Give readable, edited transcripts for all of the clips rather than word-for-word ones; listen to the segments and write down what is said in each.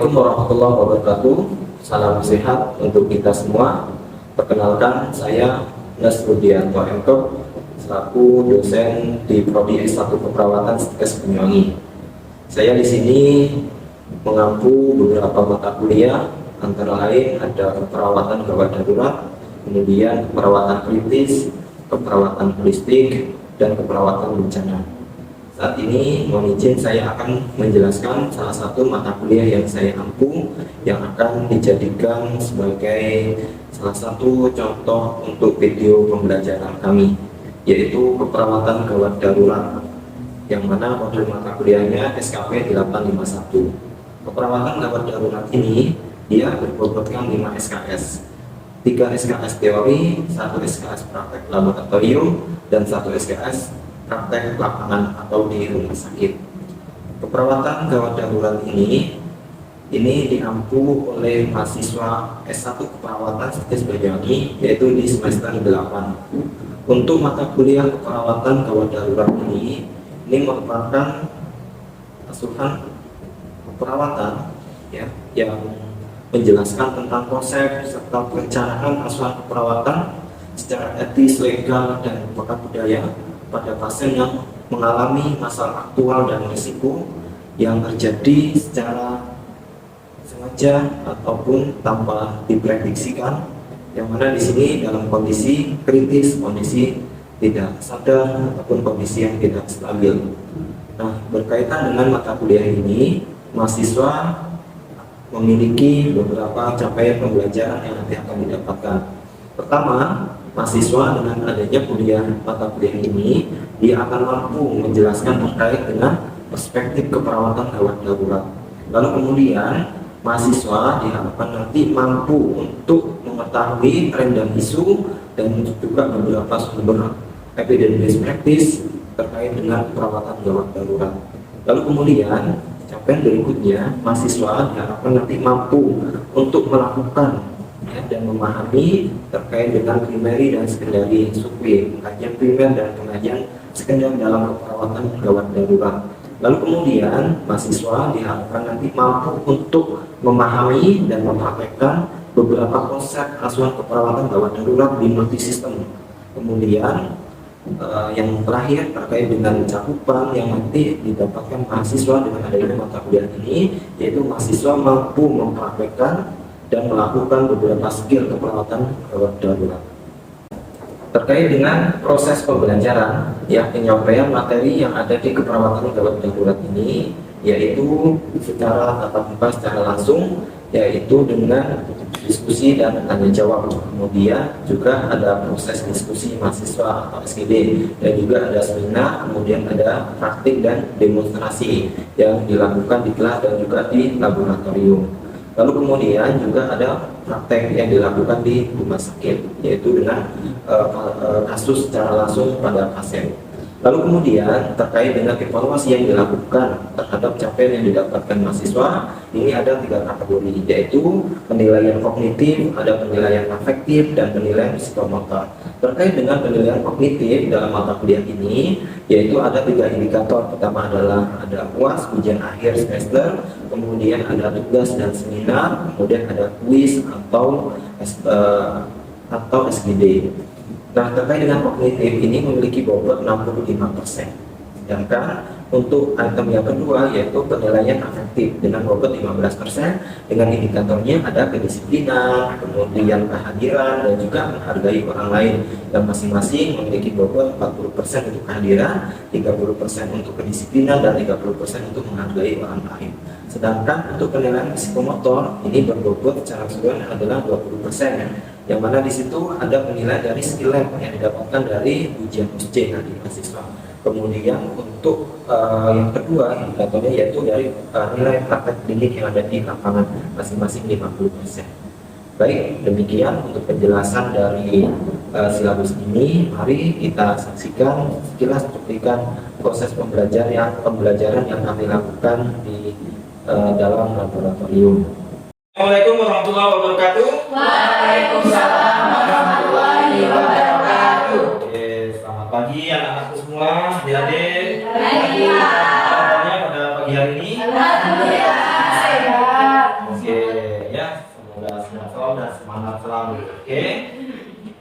Assalamualaikum warahmatullahi wabarakatuh. Salam sehat untuk kita semua. Perkenalkan, saya Nasrudianto MK selaku dosen di Prodi S1 Keperawatan Stikes Banyuwangi. Saya di sini mengampu beberapa mata kuliah, antara lain ada keperawatan gawat darurat, kemudian keperawatan kritis, keperawatan holistik, dan keperawatan bencana. Saat ini mohon izin saya akan menjelaskan salah satu mata kuliah yang saya ampu yang akan dijadikan sebagai salah satu contoh untuk video pembelajaran kami, yaitu keperawatan gawat darurat, yang mana modul mata kuliahnya SKP 851. Keperawatan gawat darurat ini dia berbobotkan 5 SKS, 3 SKS teori, 1 SKS praktek laboratorium, dan 1 SKS praktek lapangan atau di rumah sakit. Keperawatan gawat darurat ini diampu oleh mahasiswa S1 Keperawatan Stikes Banyuwangi, yaitu di semester 8. Untuk mata kuliah keperawatan gawat darurat ini merupakan asuhan keperawatan yang menjelaskan tentang konsep serta perencanaan asuhan keperawatan secara etis, legal, dan budaya pada pasien yang mengalami masalah aktual dan risiko yang terjadi secara sengaja ataupun tanpa diprediksikan, yang mana di sini dalam kondisi kritis, kondisi tidak sadar ataupun kondisi yang tidak stabil. Nah, berkaitan dengan mata kuliah ini, mahasiswa memiliki beberapa capaian pembelajaran yang nanti akan didapatkan. Pertama, mahasiswa dengan adanya mata kuliah ini, dia akan mampu menjelaskan terkait dengan perspektif keperawatan gawat darurat. Lalu kemudian mahasiswa diharapkan nanti mampu untuk mengetahui tren dan isu dan juga beberapa sumber evidence practice terkait dengan perawatan gawat darurat. Lalu kemudian capaian berikutnya, mahasiswa diharapkan nanti mampu untuk melakukan dan memahami terkait dengan primary dan secondary survei, pengajian primer dan pengajian sekunder dalam keperawatan gawat darurat. Lalu kemudian mahasiswa diharapkan nanti mampu untuk memahami dan mempraktekkan beberapa konsep asuhan keperawatan gawat darurat di multisistem. Kemudian yang terakhir terkait dengan cakupan yang nanti didapatkan mahasiswa dengan adanya mata kuliah ini, yaitu mahasiswa mampu mempraktekkan dan melakukan beberapa skill keperawatan gawat darurat. Terkait dengan proses pembelajaran, penyampaian materi yang ada di keperawatan gawat darurat ini, yaitu secara tatap muka secara langsung, yaitu dengan diskusi dan tanya jawab. Kemudian juga ada proses diskusi mahasiswa atau SGD, dan juga ada seminar, kemudian ada praktik dan demonstrasi yang dilakukan di kelas dan juga di laboratorium. Lalu kemudian juga ada praktek yang dilakukan di rumah sakit, yaitu dengan kasus secara langsung pada pasien. Lalu kemudian terkait dengan evaluasi yang dilakukan terhadap capaian yang didapatkan mahasiswa, ini ada 3 kategori, yaitu penilaian kognitif, ada penilaian afektif, dan penilaian psikomotor. Terkait dengan penilaian kognitif dalam mata kuliah ini, yaitu ada 3 indikator. Pertama adalah ada UAS, ujian akhir semester, kemudian ada tugas dan seminar, kemudian ada kuis atau SGD. Nah, terkait dengan kognitif ini memiliki bobot 65%. Sedangkan untuk item yang kedua, yaitu penilaian afektif dengan bobot 15%, dengan indikatornya ada kedisiplinan, kemudian kehadiran, dan juga menghargai orang lain, dan masing-masing memiliki bobot 40% untuk kehadiran, 30% untuk kedisiplinan, dan 30% untuk menghargai orang lain. Sedangkan untuk penilaian psikomotor ini berbobot secara keseluruhan adalah 20%, yang mana di situ ada penilaian dari skill lab yang didapatkan dari ujian USC dari mahasiswa. Kemudian untuk yang kedua indikatornya yaitu dari nilai praktek klinik yang ada di lapangan, masing-masing 50%. Baik, demikian untuk penjelasan dari silabus ini. Mari kita saksikan sekilas cuplikan proses pembelajaran yang kami lakukan di dalam laboratorium. Assalamualaikum warahmatullahi wabarakatuh. Waalaikumsalam warahmatullahi wabarakatuh. Oke, selamat pagi anak-anakku semua, adik-adik. Pagi. Kabarnya pada pagi hari ini? Alhamdulillah sehat. semangat selalu. Oke.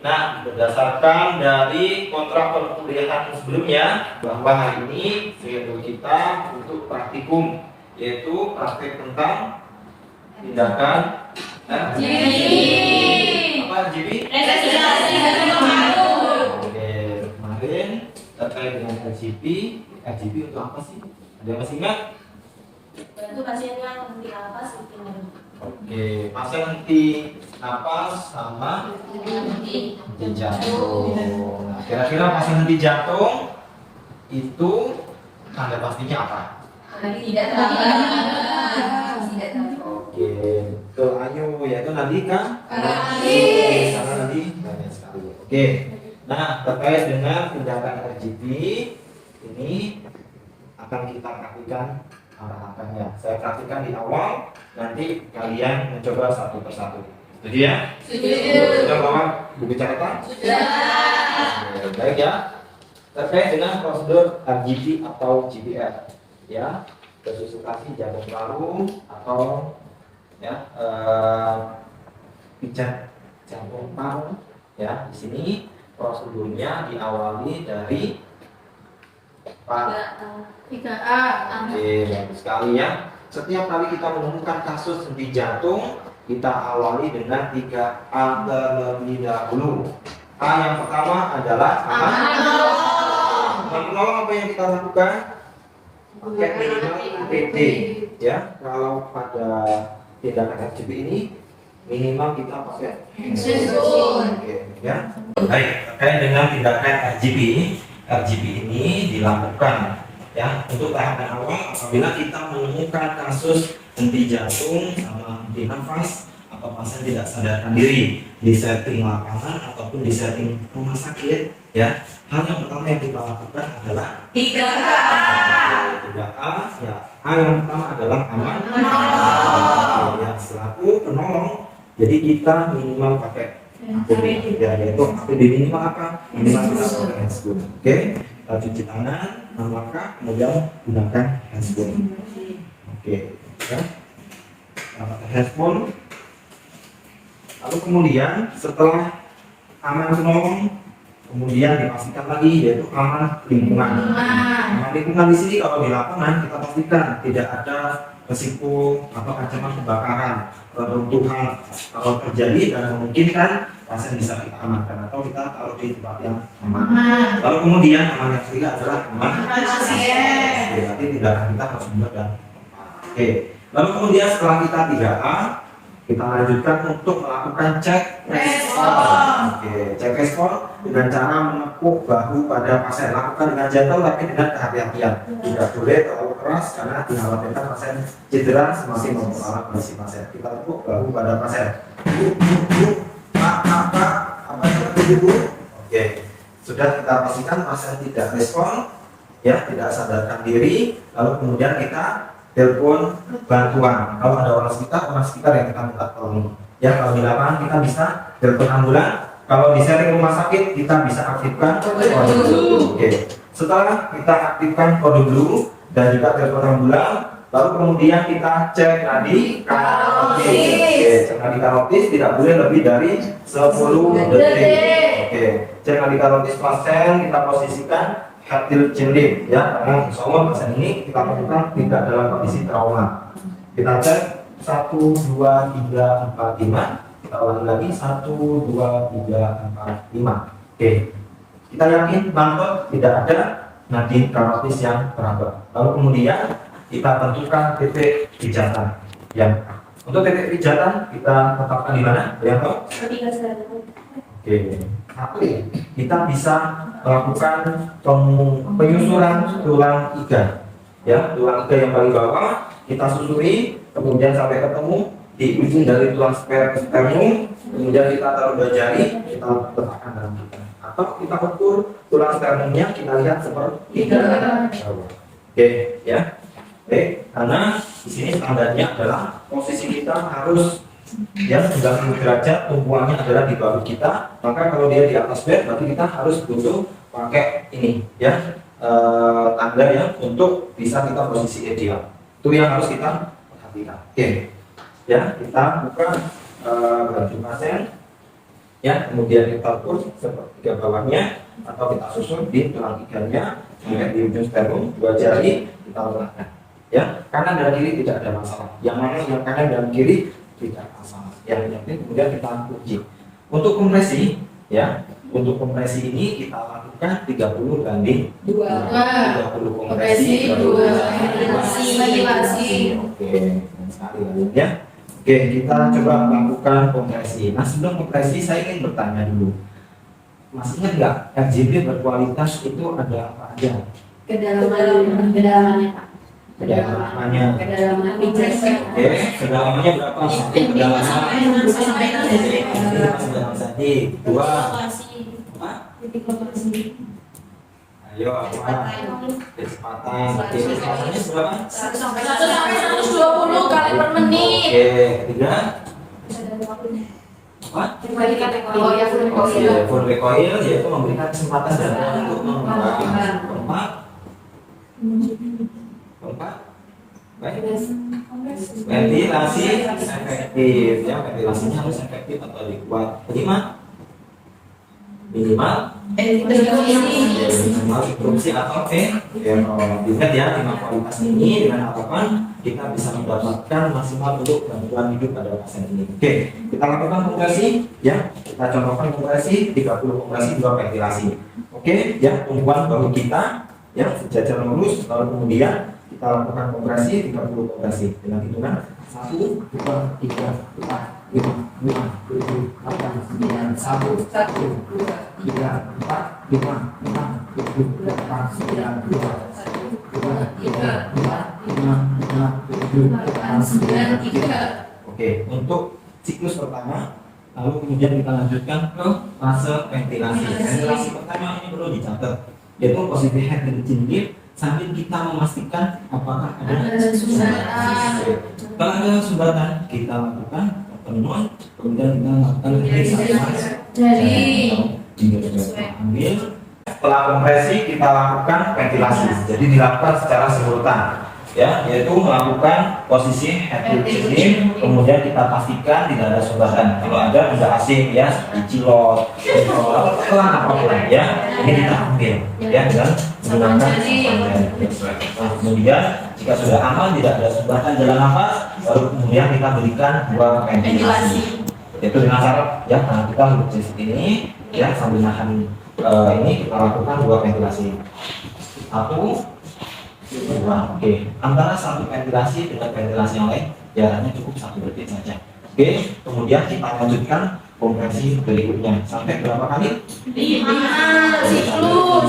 Nah, berdasarkan dari kontrak perkuliahan sebelumnya, bahwa hari ini schedule kita untuk praktikum, yaitu praktik tentang tindakan apa GB? Oke, kemarin terkait dengan RGP. RGP untuk apa sih? Ada yang masih ingat? Itu pasiennya henti napas, Oke, pasien henti napas sama henti jantung. Nah, kira-kira pasien henti jantung itu tanda pastinya apa? tidak tahu. Oke, ke Ayu yaitu nanti kan? Karena nanti banyak sekali. Oke, nah terkait dengan tindakan RGP ini akan kita praktikkan langkah-langkahnya. Saya praktikkan di awal, nanti kalian mencoba satu persatu. Setuju ya? Sudah bawa buku catatan? Sudah. Oke, baik ya. Terkait dengan prosedur RGP atau GPR, ya, resusitasi jantung paru atau ya pijat jantung paru. Ya, di sini prosedurnya diawali dari Pak. 3A. Oke, bagus sekali ya. Setiap kali kita menemukan kasus henti jantung, kita awali dengan 3A terlebih dahulu. A yang pertama adalah menolong. Apa yang kita lakukan? Pakai minimal PD, ya. Kalau pada tindakan RGP ini minimal kita pakai Oke, ya. Baik, terkait dengan tindakan RGP. RGP ini dilakukan ya untuk tahapan awal apabila kita menemukan kasus henti jantung sama henti nafas atau pasien tidak sadarkan diri di setting lapangan ataupun di setting rumah sakit, ya. Hal yang pertama yang kita lakukan adalah 3A, ya. Hal yang pertama adalah aman. Ya, selaku penolong, jadi kita minimal pakai APD, ya, yaitu APD minimal apa? Minimal kita pakai handscoon. Oke, cuci tangan, langkah, kemudian gunakan handscoon. Oke, ya. Pakai handscoon. Lalu kemudian setelah aman penolong, kemudian dipastikan lagi yaitu aman lingkungan. Aman lingkungan di sini kalau di lapangan kita pastikan tidak ada risiko atau ancaman kebakaran, runtuhan kalau terjadi dan memungkinkan pasien bisa kita amankan atau kita taruh di tempat yang aman. Lalu kemudian aman yang ketiga adalah aman pasien. Berarti tindakan kita harus benar dan tepat. Oke. Lalu kemudian setelah kita 3A, kita lanjutkan untuk melakukan cek respon. Oke, cek respon dengan cara menepuk bahu pada pasien. Lakukan dengan gentle tapi dengan kehati-hatian. Tidak boleh terlalu keras karena dikhawatirkan pasien cedera semakin memperparah kondisi pasien. Kita tepuk bahu pada pasien. Apa seperti itu? Oke, sudah kita pastikan pasien tidak respon, ya, tidak sadarkan diri. Lalu kemudian kita telepon bantuan. Kalau ada orang sekitar yang kita minta tolong. Ya, kalau di lapangan kita bisa telepon ambulan. Kalau di setting rumah sakit kita bisa aktifkan kode blue. Oke. Setelah kita aktifkan kode blue dan juga telepon ambulan, lalu kemudian kita cek nadi karotis. Oke, cek nadi karotis tidak boleh lebih dari 10 detik. Oke, cek nadi karotis pasien kita posisikan heart jelip, ya, karena insya Allah pasien ini kita lakukan tidak dalam kondisi trauma. Kita cek 1, 2, 3, 4, 5. Kita ulangi lagi 1, 2, 3, 4, 5. Oke, kita yakin banget tidak ada nadi karotis yang terabak. Lalu kemudian kita tentukan titik pijatan. Ya, untuk titik pijatan kita tetapkan di mana? Yang tahu? Oke, tapi kita bisa melakukan penyusuran tulang iga, ya, tulang iga yang paling bawah kita susuri, kemudian sampai ketemu di ujung dari tulang sternum, kemudian kita taruh 2 jari, kita letakkan dalam kita, atau kita ukur tulang sternumnya, kita lihat seperti ini. Oke, ya, oke, karena di sini standarnya adalah posisi kita harus ya 90 derajat, tumpuannya adalah di bahu kita. Maka kalau dia di atas bed, berarti kita harus butuh pakai ini, ya, tanda ya untuk bisa kita posisi ideal. Itu yang harus kita perhatikan. Oke, ya, kita buka berarti pasien, ya, kemudian kita ukur sepertiga bawahnya atau kita susun di tulang iganya sampai di ujung sternum, 2 jari kita letakkan, ya, kanan dan kiri tidak ada masalah, yang mana yang kanan dan kiri tidak masalah, ya, yang penting kemudian kita uji. Untuk kompresi, ya, untuk kompresi ini kita lakukan 30 banding 30 kompresi, 2 ventilasi. Oke, keren sekali kalian, ya. Oke, kita coba lakukan kompresi. Nah, sebelum kompresi saya ingin bertanya dulu. Masih ingat nggak RGB berkualitas itu ada apa aja? Kedalamannya Pak. Kedalamannya. Kedalaman pijat. Oke, kedalamannya berapa? Kedalamannya Sampai dalam saja. 2. Apa? Ayo, apa? Kecepatan. Oke, kecepatannya berapa? 120 kali per menit. Oke, 3. Apa? Oh ya, Oke, full recoil yaitu memberikan kesempatan jantung untuk mengembang. 4. Baik. Ventilasi efektif, ya, ventilasinya harus efektif atau lebih kuat. 5. Minimal minimal instruksi atau ingat ya, 5 kualitas ini dengan harapan kita bisa mendapatkan maksimal untuk bantuan hidup pada pasien ini. Oke, kita lakukan kompresi, ya, kita contohkan kompresi 30 kompresi 2 ventilasi. Oke, ya, tumpuan bahu kita, ya, sejajar lurus, lalu kemudian kita lakukan kompresi 30 kompresi dengan hitungan 1, 2, 3, 4, 5, 6, 7, 8, 9, 1, 2, 3, 4, 5, 6, 7, 8, 9, 2, 3, 4, 5, 7, 8, 9, 3. Oke, untuk siklus pertama, lalu kemudian kita lanjutkan ke fase ventilasi. Ventilasi pertama ini perlu dicatat, yaitu positive head and chin lift sambil kita memastikan apakah ada sumbatan. Kalau ada sumbatan, kita lakukan pertemuan, kemudian kita lakukan ambil. Setelah kompresi kita lakukan ventilasi, jadi dilakukan secara simultan, ya, yaitu melakukan posisi head to chin, kemudian kita pastikan tidak ada sumbatan. Kalau ada benda asing, ya, seperti cilot, pelan apapun, ya, ini kita ambil, ya, dengan menggunakan nah, kemudian jika sudah aman, tidak ada sumbatan jalan nafas, baru kemudian kita berikan 2 ventilasi. Itu dengan syarat, ya, nah, kita lukis ini, ya, sambil nahan ini kita lakukan 2 ventilasi. 1, 2. Oke, antara 1 ventilasi dengan ventilasi yang lain jaraknya cukup 1 detik saja. Oke, kemudian kita lanjutkan kompresi berikutnya sampai berapa kali? 5 siklus.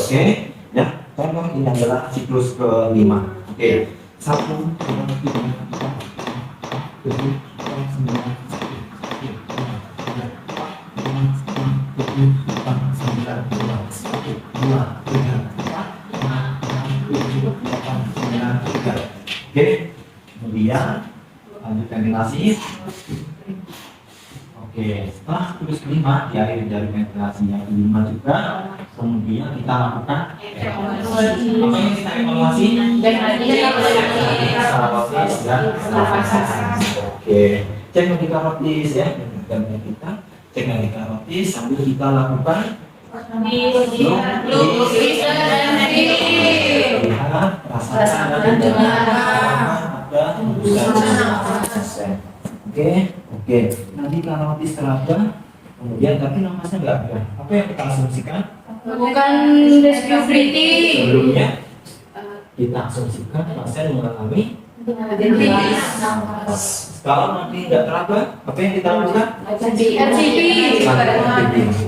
Oke, ya, contoh ini adalah siklus ke-5. Oke, 1, 2, 3, 4, 5, 6, 7, 8, 9, Oke, kemudian lanjut ventilasi. Oke, setelah siklus ke-5 diakhiri dari ventilasi yang ke-5 juga, kemudian kita lakukan evaluasi. Apa yang kita evaluasi? Rotis dan nafas. Oke, cek medika rotis, ya, dan kita cek medika rotis sambil kita lakukan lihat rasakan ada Oke. Nanti kalau rotis teraba, kemudian tapi nafasnya nggak ada. Apa yang kita asumsikan? Bukan rescue breathing. Sebelumnya kita asumsikan pasien mengalami kalau nanti nggak teraba, apa yang kita lakukan? RGB.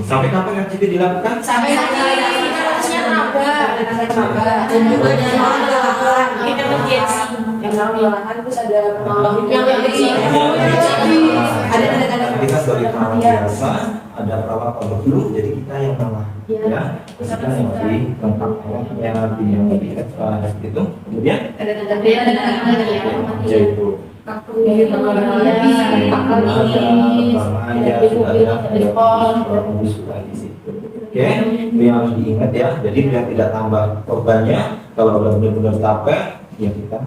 Sampai kapan RGB dilakukan? Sampai harusnya teraba dan juga dalam emergency. Yang lakukan terus ada Yang ada tanda-tanda kita sebagai perawat biasa ada perawat overflow, jadi kita yang malah, ya, kita yang lebih lengkap perawatnya, yang lebih extra gitu. Kemudian yaitu Oke, itu yang harus diingat, ya. Jadi biar tidak tambah korbannya, kalau benar-benar capek, ya kita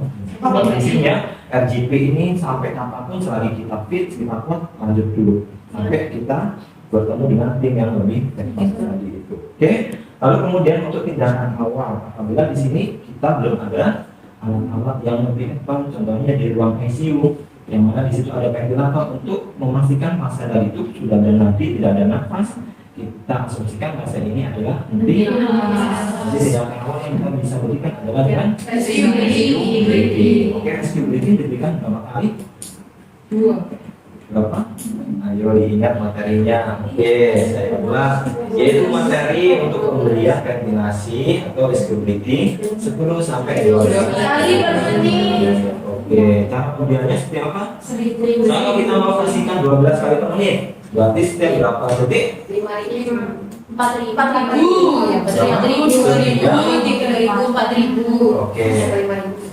RGP ini sampai kapanpun selagi kita fit, kita kuat, lanjut dulu sampai kita bertemu dengan tim yang lebih teknis tadi itu. Oke. Lalu kemudian untuk tindakan awal, apabila di sini kita belum ada alat-alat yang lebih advance, contohnya di ruang ICU, yang mana di situ ada ventilator untuk memastikan pasien tadi itu sudah ada nadi, tidak ada nafas. Kita asumsikan pasien ini adalah nanti. Jadi tindakan awal yang kita bisa berikan adalah dengan Rescue breathing. Oke, rescue breathing diberikan berapa kali? 2. Berapa? Ayo diingat materinya. Oke, saya ulang. Yaitu materi untuk pemberian ventilasi atau rescue breathing 10 sampai 12 kali per menit. Oke, cara pemberiannya seperti apa? Kalau kita mau kasihkan 12 kali per menit, berarti setiap berapa detik? 4.000, 3.000, 4.000. Oke.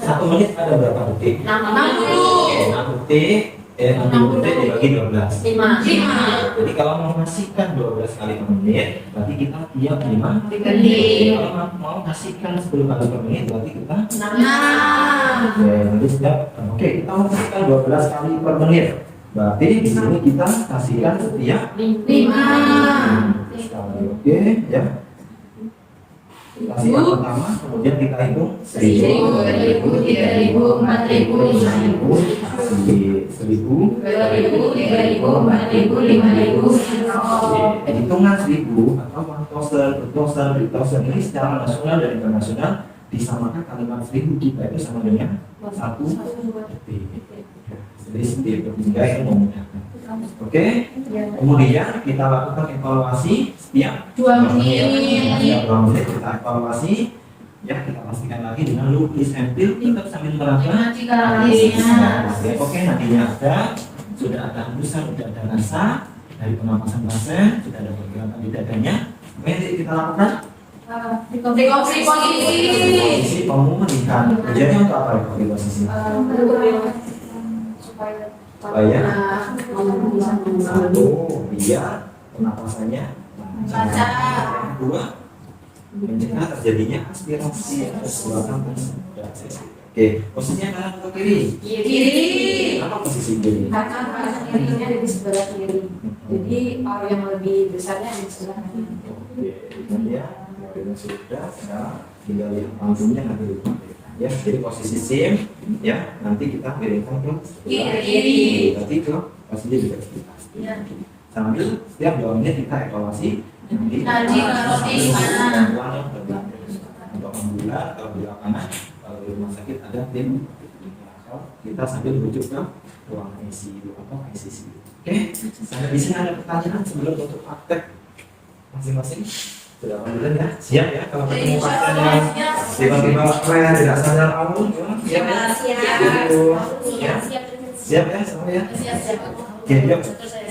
1 menit ada berapa detik? 60. Oke, 6 detik. 60 detik dibagi 12. 5. Jadi kalau mau kasihkan 12 kali per menit, berarti kita tiap 5 Detik. Kalau mau kasihkan 10 kali per menit, berarti kita 6. Oke, jadi oke, kita mau kasihkan 12 kali per menit. Berarti di sini kita kasihkan setiap 5. sekali. Oke, ya. Kasih yang pertama, kemudian kita hitung 1.000, 2.000, 3.000, 4.000, 5.000. 1.000, 2.000, 3.000, 4.000, 5.000. hitungan 1.000 atau 1,000 ini secara nasional dan internasional disamakan kalimat 1.000 kita itu sama dengan 1 detik. Jadi setiap ketiga itu memudahkan. Oke, kemudian kita lakukan evaluasi setiap 2 menit. Setiap 2 menit kita evaluasi. Ya, kita pastikan lagi dengan lukis sampel tetap sambil meraba. Oke, nantinya ada, sudah ada hembusan, sudah ada rasa dari pernapasan pasien, sudah ada pergerakan di dadanya. Apa yang kita lakukan? Rekonstruksi Posisi pemulihan. Tujuannya untuk apa rekonstruksi posisi? Supaya satu, biar pernapasannya lancar. Yang kedua, mencegah terjadinya aspirasi atau sumbatan Oke, posisinya kanan atau kiri? Kiri. Apa posisi kiri? Karena kirinya ada di sebelah kiri. Jadi yang lebih besarnya di sebelah kanan. Oke, kemudian modelnya sudah, sekarang tinggal lihat panggungnya nanti dipakai. Ya, jadi posisi SIM, ya nanti kita miringkan ke Kiri. Berarti ke posisi juga kita. Sambil setiap 2 menit kita evaluasi. Nanti kalau di mana? Untuk ambulan, kalau di lapangan, kalau di rumah sakit ada tim. Kita sambil menuju ke ruang ICU atau ICC. Oke, sampai di sini ada pertanyaan sebelum untuk praktek masing-masing. Sudah ambulan ya, siap ya kalau ketemu pasien yang tiba-tiba keren, tidak sadar awal, siap ya? Siap ya semua ya? Oke, yuk.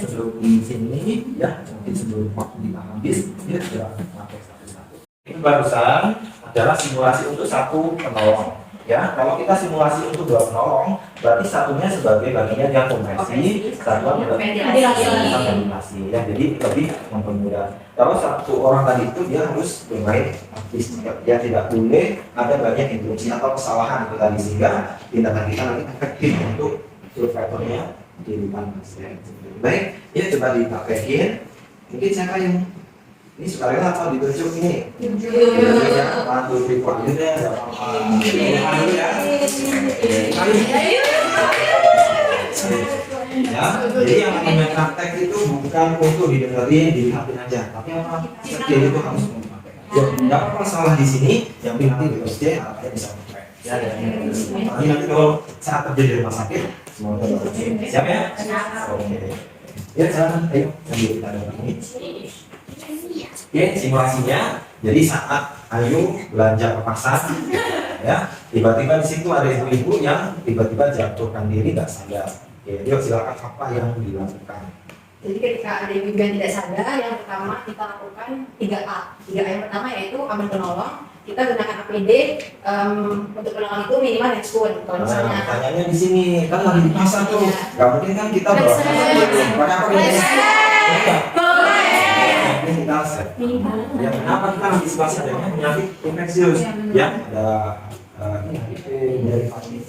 Sebelum di sini ya, nanti sebelum waktu kita habis, ya sudah pakai satu-satu. Ini barusan adalah simulasi untuk 1 penolong. Ya, kalau kita simulasi untuk 2 penolong, berarti satunya sebagai bagian yang kompresi, satuan ventilasi. Ya, jadi lebih mempermudah. Kalau 1 orang tadi itu dia harus bermain aktif, dia tidak boleh ada banyak interupsi atau kesalahan itu tadi sehingga tindakan kita nanti efektif untuk survivornya di depan pasien. Baik, ya coba dipraktekin. Mungkin siapa yang ini sukarela atau ditunjuk ini? Ya, bantu report ini deh. Ya, jadi yang namanya praktek itu bukan untuk didengerin, dilihatin aja, tapi orang kerja itu harus memakai. Ya, nggak apa masalah di sini, yang penting nanti di kerja harapannya bisa pakai. Ya, tapi nanti kalau saat kerja di rumah sakit, semua udah siap ya? Oke. Ya, silakan, ayo sambil kita dapat ini. Oke, simulasinya. Jadi saat Ayu belanja ke pasar, ya, tiba-tiba di situ ada ibu-ibu yang tiba-tiba jatuhkan diri nggak sadar. Oke, yuk silakan apa yang dilakukan. Jadi ketika ada ibu yang tidak sadar, yang pertama kita lakukan 3A. 3A yang pertama yaitu aman penolong. Kita gunakan APD untuk penolong itu minimal respon. Kalau misalnya Pertanyaannya di sini kan lagi di pasar tuh, nggak mungkin kan kita bawa pada apa ini? Ini kita set. Ya, kenapa kita antisipasi adanya penyakit infeksius? Ya, ada ini dari vaksin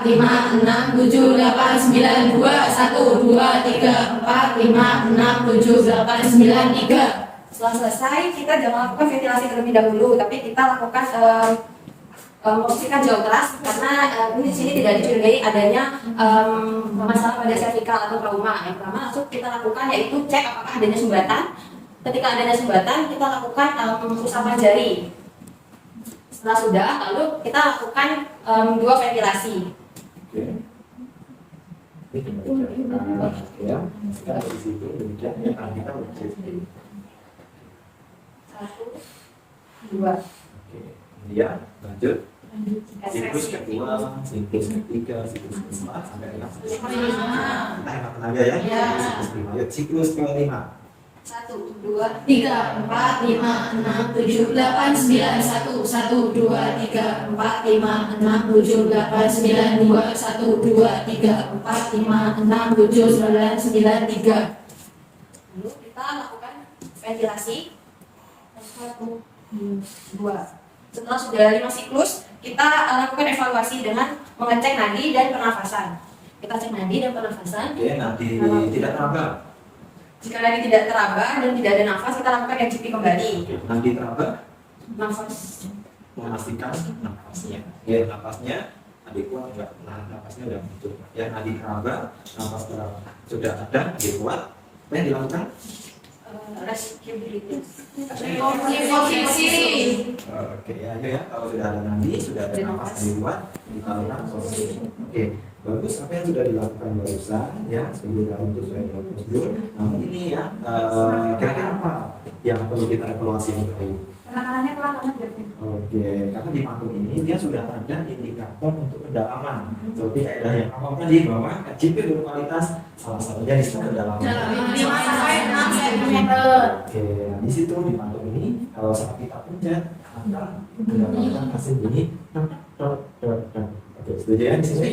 4, 5, 6, 7, 8, 9, 2, 1, 2, 3, 4, 5, 6, 7, 8, 9, 3. Setelah selesai, kita jangan lakukan ventilasi terlebih dahulu, tapi kita lakukan membersihkan jauh keras karena ini di sini tidak dicurigai adanya masalah pada servikal atau trauma. Yang pertama langsung kita lakukan yaitu cek apakah adanya sumbatan. Ketika adanya sumbatan, kita lakukan usapan jari. Setelah sudah, lalu kita lakukan 2 ventilasi. Oke. Ini kembali ya. Sekarang di situ demikian ya kita wajib. 1, 2. Oke. Kemudian lanjut. Siklus kedua, siklus ketiga, siklus keempat sampai dengan siklus kelima. Kita hemat tenaga ya. Siklus kelima. Yuk, siklus kelima. 1, 2, 3, 4, 5, 6, 7, 8, 9, 1, 1, 2, 3, 4, 5, 6, 7, 8, 9, 2, 1, 2, 3, 4, 5, 6, 7, 8, 9, 2. Lalu kita lakukan ventilasi. 1, 2. Setelah sudah 5 siklus, kita lakukan evaluasi dengan mengecek nadi dan pernafasan. Kita cek nadi dan pernafasan. Oke, nanti tidak teraba. Jika nadi tidak teraba dan tidak ada nafas, kita lakukan RGP kembali. Nanti teraba, Nafas. memastikan nafasnya. Ya, nafasnya nadi kuat enggak? Nafasnya enggak muncul. Ya, nadi teraba, nafas sudah ada, nadi kuat. Apa yang dilakukan? Oke, ayo ya. Kalau sudah ada nadi, sudah ada nafas dibuat, ditaruhkan posisi. Oke, bagus. Apa yang sudah dilakukan barusan, ya, sebelum dalam itu sudah dilakukan prosedur. Namun ini ya, kira-kira apa yang perlu kita evaluasi untuk ini? Penanganannya pelan banget. Oke, karena di patung ini dia sudah ada indikator untuk kedalaman. Seperti kaidah yang awal tadi bahwa KJP berkualitas salah satunya di kedalaman. 5 sampai 6 cm. Oke, nah di situ di patung ini kalau saat kita pencet akan mendapatkan hasil bunyi. Oke, setuju ya di sini?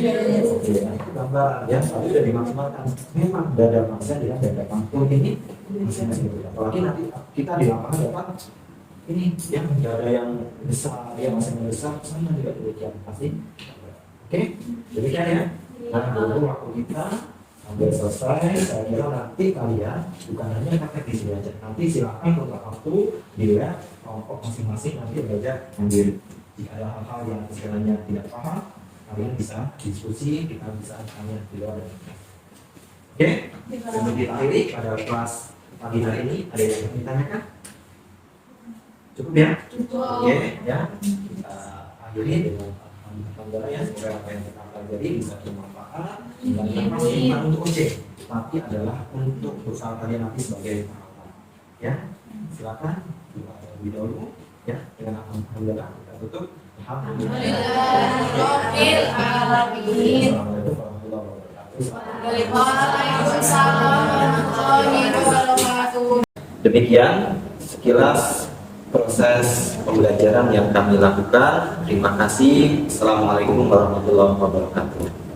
Oke, nah itu gambaran ya, tapi sudah dimaksimalkan. Memang dada pasien dengan dada patung ini masing-masing berbeda. Apalagi nanti kita di lapangan dapat ini yang dada yang besar, yang masih besar, sama juga demikian pasti. Oke, demikian ya. Nah, dulu waktu kita sampai selesai. Saya kira nanti kalian bukan hanya praktek di sini aja. Nanti silakan untuk waktu dilihat kelompok masing-masing nanti belajar sendiri. Jika ada hal-hal yang sekiranya tidak paham, kalian bisa diskusi, kita bisa tanya di luar. Oke, sebelum kita akhiri pada kelas pagi hari ini, ada yang ingin ditanyakan? Cukup ya? Oke, ya. Kita akhiri dengan alhamdulillah ya. Semoga apa yang kita pelajari bisa bermanfaat dan pasti bukan untuk ojek, tapi adalah untuk usaha kalian nanti sebagai perawat. Ya, silakan lebih dahulu ya dengan alhamdulillah kita tutup. Alhamdulillah. Rabbil alamin. Assalamualaikum warahmatullahi wabarakatuh. Waalaikumsalam warahmatullahi wabarakatuh. Demikian sekilas proses pembelajaran yang kami lakukan. Terima kasih. Assalamualaikum warahmatullahi wabarakatuh.